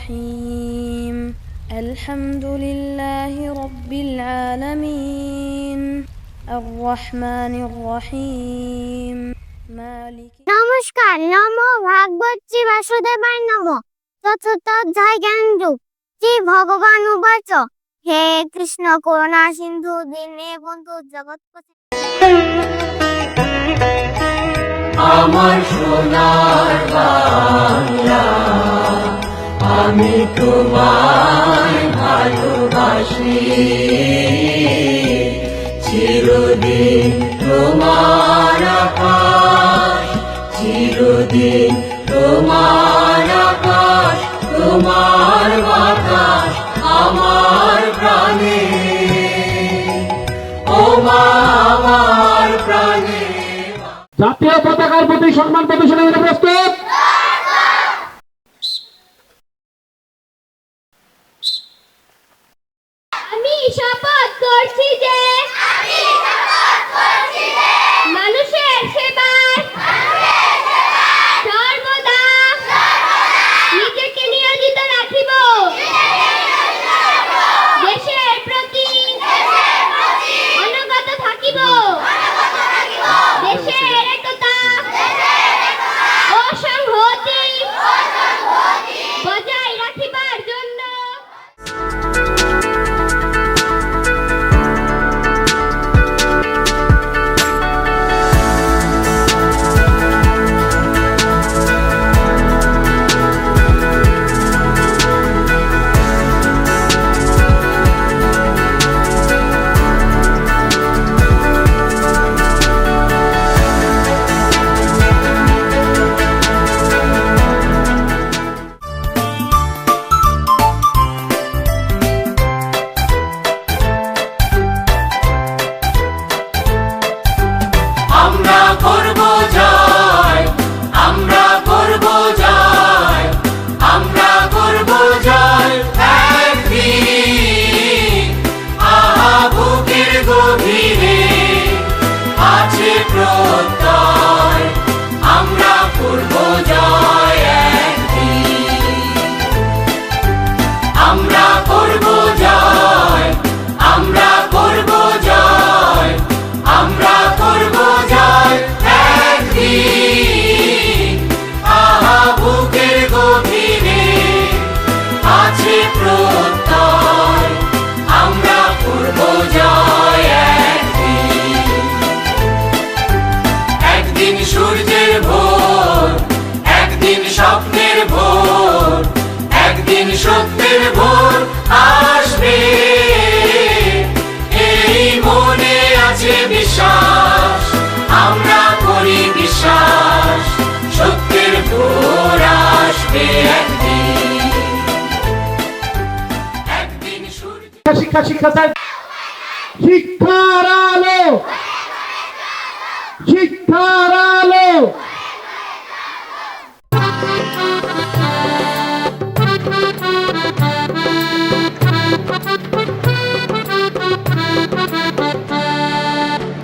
الرحيم الحمد لله رب العالمين الرحمن الرحيم مالك। নমস্কার। নমো ভাগবত শ্রী বাসুদেবায় নমঃ। চতুর্থ অধ্যায় জ্ঞানযোগ। শ্রী ভগবান উবাচ, হে কৃষ্ণ করুণা সিন্ধু দীনবন্ধু জগৎপতি। আমার সোনার বাংলা, আমি তোমায় ভালোবাসি, চিরদিন তোমার আকাশ, চিরদিন তোমার আকাশ, তোমার বাতাস আমার প্রাণে, ও মা আমার প্রাণে। জাতীয় পতাকার প্রতি সম্মান প্রদর্শনের প্রস্তুত। আমি শপথ করছি যে মানুষের সেবায় সর্বদা নিজেকে নিয়োজিত রাখিব, দেশের প্রতি অনুগত থাকিব, দেশের একতা ও সংহতি বজায় রাখিবার জন্য সত্যের ভোর আসবে, এই মনে আছে বিশ্বাস, আমরা করি বিশ্বাস, সত্যের ভোর আসবে একদিন, একদিন সূর্য। শিক্ষা শিক্ষা চাই, শিক্ষার আলো, শিক্ষার আলো।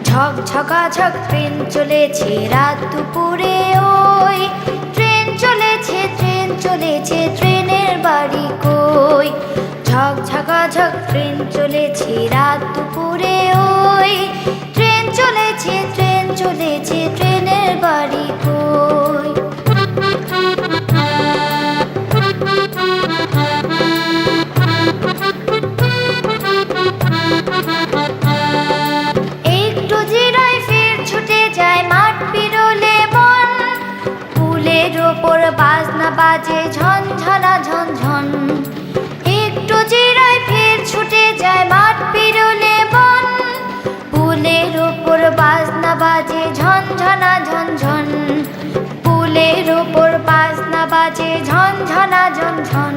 ঝকঝকাঝক ট্রেন চলেছে রাত দুপুরে, ওই ট্রেন চলেছে, ট্রেন চলেছে, ট্রেনের বাড়ি কই? ঝকঝকাঝক ট্রেন চলেছে রাত দুপুরে, ওই ট্রেন চলেছে, ট্রেন চলেছে, ট্রেনের বাড়ি কই? বাজনা বাজে ঝনঝনা ঝনঝন, একটু জিরায় ফের ছুটে যায় মাঠ পেরোলে বন, পুলের ওপর বাজনা বাজে ঝনঝনা ঝনঝন, পুলের ওপর বাজনা বাজে ঝনঝনা ঝনঝন।